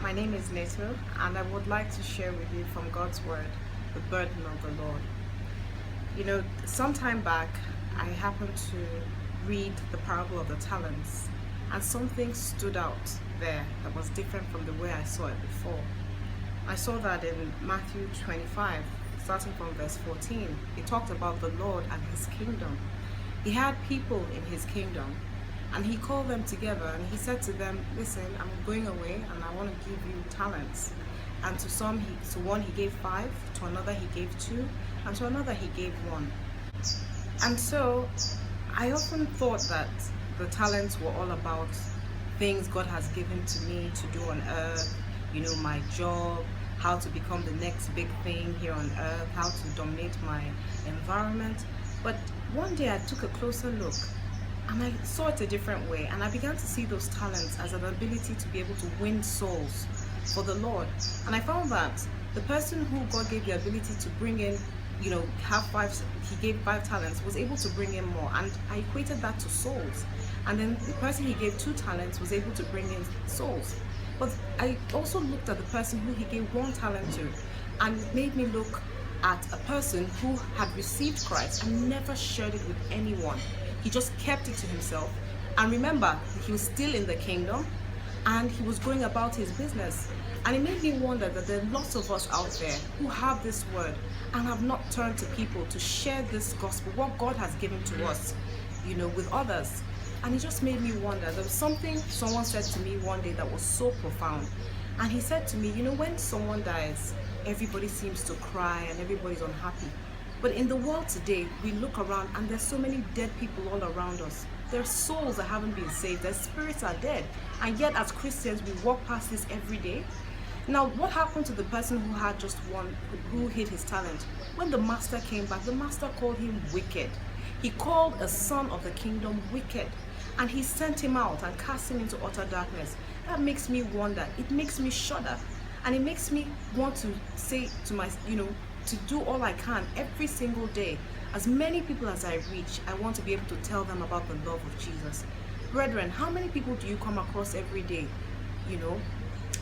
My name is Neto, and I would like to share with you from God's Word, the burden of the Lord. Some time back, I happened to read the parable of the talents, and something stood out there that was different from the way I saw it before. I saw that in Matthew 25, starting from verse 14, it talked about the Lord and His kingdom. He had people in His kingdom, and He called them together, and He said to them, listen, I'm going away and I want to give you talents. And to one He gave 5, to another He gave 2, and to another He gave 1. And so I often thought that the talents were all about things God has given to me to do on earth, my job, how to become the next big thing here on earth, how to dominate my environment. But one day I took a closer look and I saw it a different way, and I began to see those talents as an ability to be able to win souls for the Lord. And I found that the person who God gave the ability to bring in, he gave 5 talents, was able to bring in more, and I equated that to souls. And then the person He gave 2 talents was able to bring in souls. But I also looked at the person who He gave 1 talent to, and it made me look at a person who had received Christ and never shared it with anyone. He just kept it to himself. And remember, he was still in the kingdom and he was going about his business. And it made me wonder that there are lots of us out there who have this word and have not turned to people to share this gospel, what God has given to us, with others. And it just made me wonder. There was something someone said to me one day that was so profound. And he said to me, when someone dies, everybody seems to cry and everybody's unhappy. But in the world today, we look around and there's so many dead people all around us. There are souls that haven't been saved. Their spirits are dead. And yet as Christians, we walk past this every day. Now, what happened to the person who had just one, who hid his talent? When the master came back, the master called him wicked. He called a son of the kingdom wicked. And he sent him out and cast him into utter darkness. That makes me wonder. It makes me shudder. And it makes me want to say to my, to do all I can every single day. As many people as I reach, I want to be able to tell them about the love of Jesus. Brethren, how many people do you come across every day,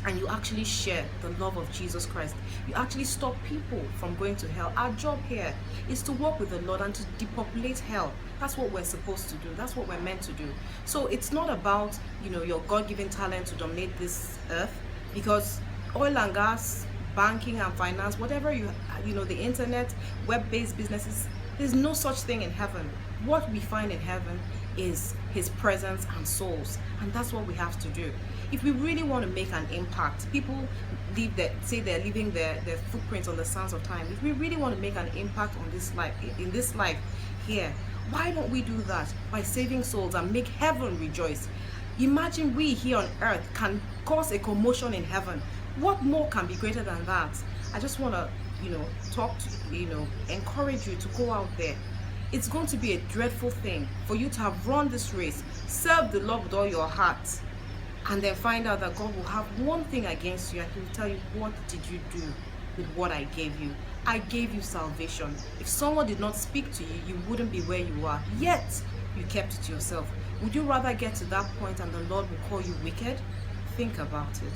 and you actually share the love of Jesus Christ? You actually stop people from going to hell. Our job here is to walk with the Lord and to depopulate hell. That's what we're supposed to do. That's what we're meant to do. So it's not about, your God-given talent to dominate this earth, because oil and gas, banking and finance, whatever the internet, web-based businesses, there's no such thing in heaven. What we find in heaven is His presence and souls, and that's what we have to do. If we really want to make an impact, people say they're leaving their footprints on the sands of time. If we really want to make an impact on this life, in this life here, why don't we do that by saving souls and make heaven rejoice? Imagine we here on earth can cause a commotion in heaven. What more can be greater than that? I just want to, encourage you to go out there. It's going to be a dreadful thing for you to have run this race, serve the Lord with all your heart, and then find out that God will have one thing against you, and He will tell you, what did you do with what I gave you? I gave you salvation. If someone did not speak to you, you wouldn't be where you are. Yet, you kept it to yourself. Would you rather get to that point and the Lord will call you wicked? Think about it.